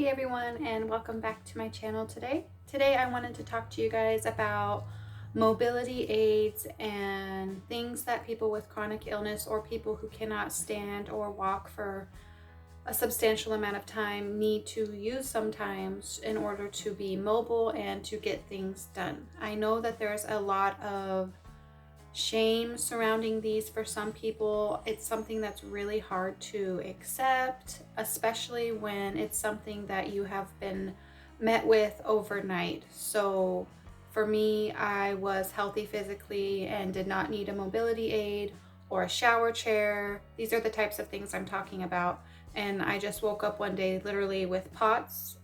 Hey everyone, and welcome back to my channel today. Today I wanted to talk to you guys about mobility aids and things that people with chronic illness or people who cannot stand or walk for a substantial amount of time need to use sometimes in order to be mobile and to get things done. I know that there's a lot of shame surrounding these for some people. It's something that's really hard to accept, especially when it's something that you have been met with overnight. So for me, I was healthy physically and did not need a mobility aid or a shower chair. These are the types of things I'm talking about. And I just woke up one day literally with POTS.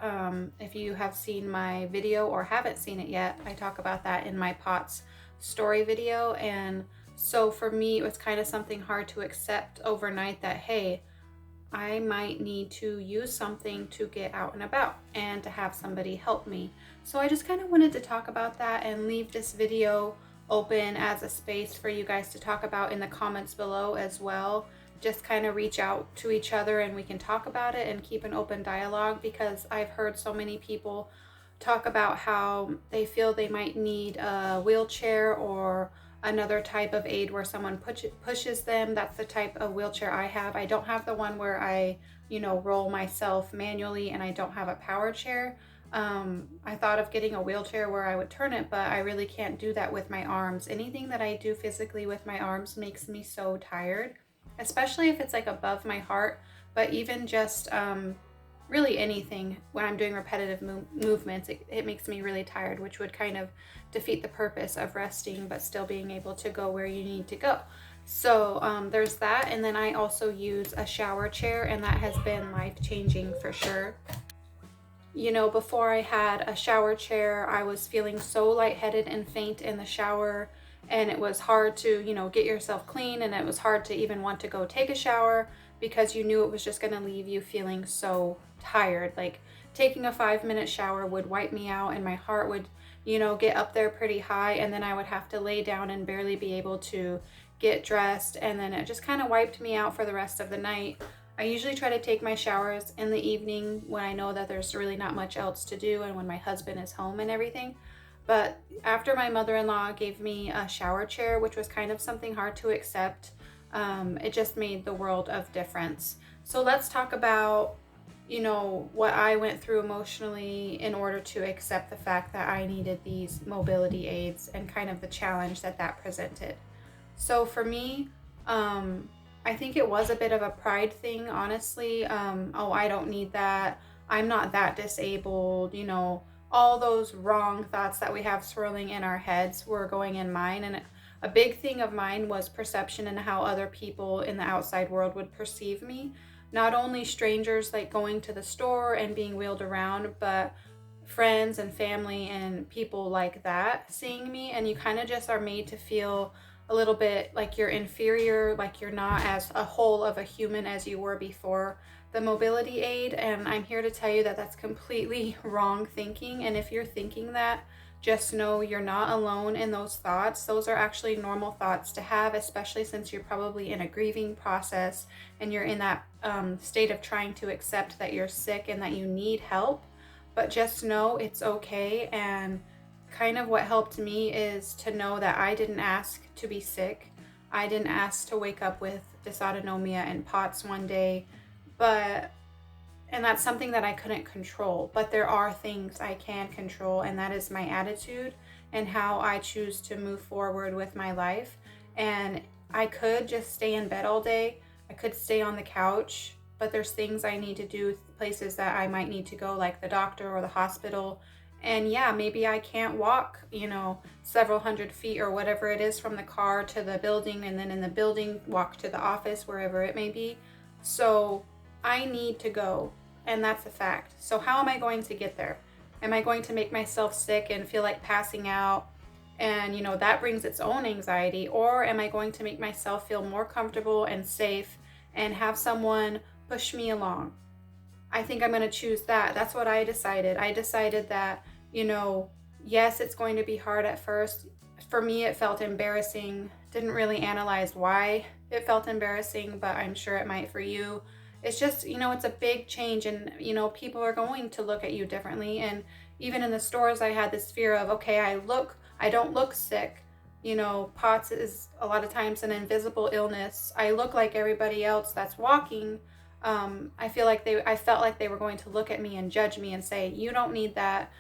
If you have seen my video or haven't seen it yet, I talk about that in my POTS story video. And so for me, it was kind of something hard to accept overnight that, hey, I might need to use something to get out and about and to have somebody help me. So I just kind of wanted to talk about that and leave this video open as a space for you guys to talk about in the comments below as well. Just kind of reach out to each other and we can talk about it and keep an open dialogue, because I've heard so many people talk about how they feel they might need a wheelchair or another type of aid where someone pushes them. That's the type of wheelchair I have. I don't have the one where I, roll myself manually, and I don't have a power chair. I thought of getting a wheelchair where I would turn it, but I really can't do that with my arms. Anything that I do physically with my arms makes me so tired, especially if it's like above my heart, but even just really anything when I'm doing repetitive movements, it makes me really tired, which would kind of defeat the purpose of resting but still being able to go where you need to go. So there's that. And then I also use a shower chair, and that has been life-changing for sure. Before I had a shower chair, I was feeling so lightheaded and faint in the shower, and it was hard to, get yourself clean, and it was hard to even want to go take a shower because you knew it was just going to leave you feeling so tired. Like taking a 5-minute shower would wipe me out, and my heart would, get up there pretty high, and then I would have to lay down and barely be able to get dressed, and then it just kind of wiped me out for the rest of the night. I usually try to take my showers in the evening when I know that there's really not much else to do and when my husband is home and everything. But after my mother-in-law gave me a shower chair, which was kind of something hard to accept, it just made the world of difference. So let's talk about, what I went through emotionally in order to accept the fact that I needed these mobility aids and kind of the challenge that that presented. So for me, I think it was a bit of a pride thing, honestly. Oh, I don't need that. I'm not that disabled. All those wrong thoughts that we have swirling in our heads were going in mine. And a big thing of mine was perception and how other people in the outside world would perceive me. Not only strangers like going to the store and being wheeled around, but friends and family and people like that seeing me. And you kind of just are made to feel a little bit like you're inferior, like you're not as a whole of a human as you were before the mobility aid. And I'm here to tell you that that's completely wrong thinking. And if you're thinking that, just know you're not alone in those thoughts. Those are actually normal thoughts to have, especially since you're probably in a grieving process and you're in that state of trying to accept that you're sick and that you need help. But just know it's okay. And kind of what helped me is to know that I didn't ask to be sick. I didn't ask to wake up with dysautonomia and POTS one day, and that's something that I couldn't control. But there are things I can control, and that is my attitude and how I choose to move forward with my life. And I could just stay in bed all day. I could stay on the couch, but there's things I need to do, places that I might need to go, like the doctor or the hospital. And yeah, maybe I can't walk, several hundred feet or whatever it is from the car to the building, and then in the building, walk to the office, wherever it may be. So I need to go, and that's a fact. So how am I going to get there? Am I going to make myself sick and feel like passing out? And, that brings its own anxiety. Or am I going to make myself feel more comfortable and safe and have someone push me along? I think I'm going to choose that. That's what I decided. I decided that, yes, it's going to be hard at first. For me, it felt embarrassing. Didn't really analyze why it felt embarrassing, but I'm sure it might for you. it's just, you know, it's a big change, and, you know, people are going to look at you differently. And even in the stores, I had this fear of, okay, I don't look sick. You know, POTS is a lot of times an invisible illness. I look like everybody else that's walking. I felt like they were going to look at me and judge me and say, you don't need that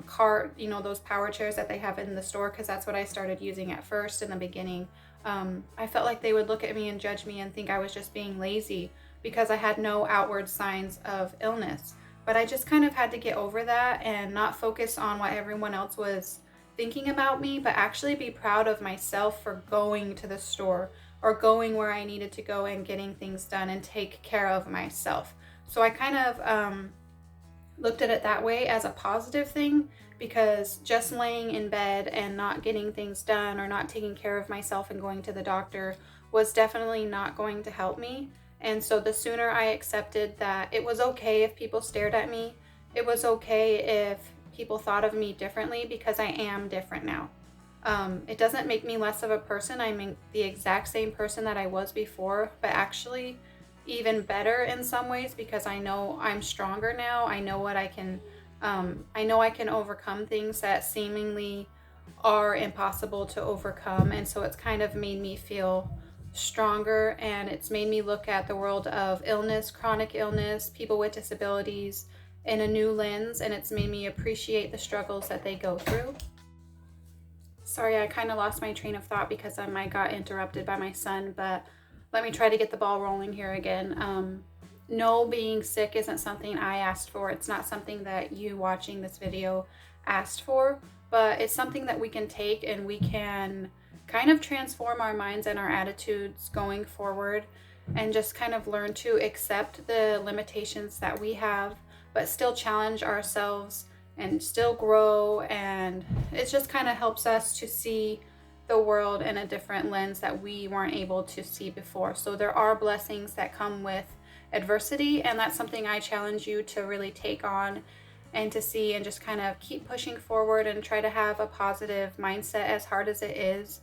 cart, you know, those power chairs that they have in the store, because that's what I started using at first in the beginning. I felt like they would look at me and judge me and think I was just being lazy because I had no outward signs of illness. But I just kind of had to get over that and not focus on what everyone else was thinking about me, but actually be proud of myself for going to the store or going where I needed to go and getting things done and take care of myself. So I kind of looked at it that way as a positive thing, because just laying in bed and not getting things done or not taking care of myself and going to the doctor was definitely not going to help me. And so the sooner I accepted that it was okay if people stared at me, it was okay if people thought of me differently, because I am different now. It doesn't make me less of a person. I'm the exact same person that I was before, but actually even better in some ways, because I know I'm stronger now. I know what I can, I know I can overcome things that seemingly are impossible to overcome. And so it's kind of made me feel stronger, and it's made me look at the world of illness, chronic illness, people with disabilities in a new lens, and it's made me appreciate the struggles that they go through. Sorry, I kind of lost my train of thought because I got interrupted by my son, but let me try to get the ball rolling here again. No, being sick isn't something I asked for. It's not something that you watching this video asked for, but it's something that we can take and we can kind of transform our minds and our attitudes going forward, and just kind of learn to accept the limitations that we have, but still challenge ourselves and still grow. And it just kind of helps us to see the world in a different lens that we weren't able to see before. So there are blessings that come with adversity, and that's something I challenge you to really take on and to see, and just kind of keep pushing forward and try to have a positive mindset, as hard as it is.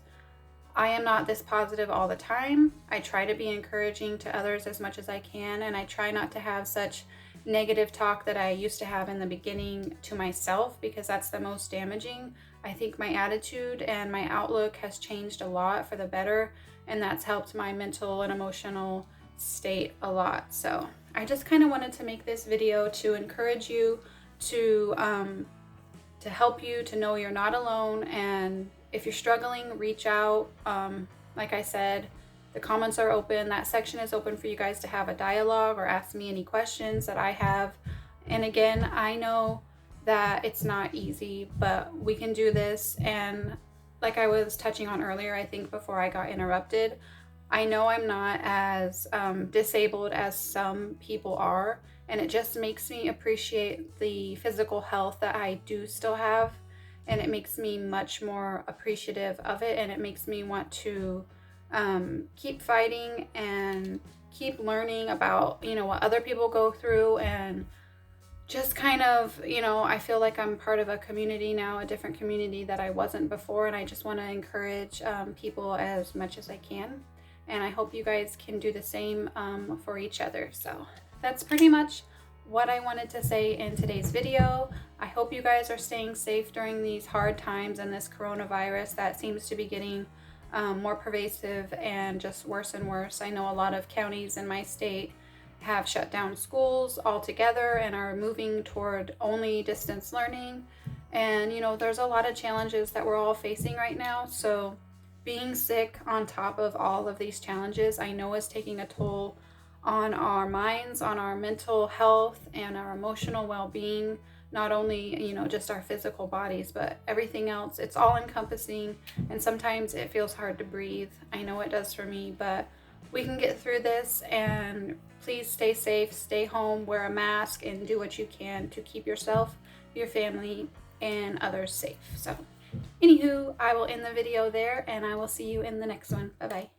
I am not this positive all the time. I try to be encouraging to others as much as I can, and I try not to have such negative talk that I used to have in the beginning to myself, because that's the most damaging. I think my attitude and my outlook has changed a lot for the better, and that's helped my mental and emotional state a lot. So I just kind of wanted to make this video to encourage you, to help you to know you're not alone. And if you're struggling, reach out. Like I said, the comments are open. That section is open for you guys to have a dialogue or ask me any questions that I have. And again, I know that it's not easy, but we can do this. And like I was touching on earlier, I think before I got interrupted, I know I'm not as disabled as some people are, and it just makes me appreciate the physical health that I do still have, and it makes me much more appreciative of it, and it makes me want to keep fighting and keep learning about, you know, what other people go through, and just kind of, you know, I feel like I'm part of a community now, a different community that I wasn't before, and I just want to encourage people as much as I can. And I hope you guys can do the same for each other. So that's pretty much what I wanted to say in today's video. I hope you guys are staying safe during these hard times and this coronavirus that seems to be getting more pervasive and just worse and worse. I know a lot of counties in my state have shut down schools altogether and are moving toward only distance learning. And, you know, there's a lot of challenges that we're all facing right now. So being sick on top of all of these challenges, I know is taking a toll on our minds, on our mental health and our emotional well-being, not only, you know, just our physical bodies, but everything else. It's all encompassing, and sometimes it feels hard to breathe. I know it does for me, but we can get through this. And please stay safe, stay home, wear a mask, and do what you can to keep yourself, your family, and others safe. So anywho, I will end the video there, and I will see you in the next one. Bye-bye.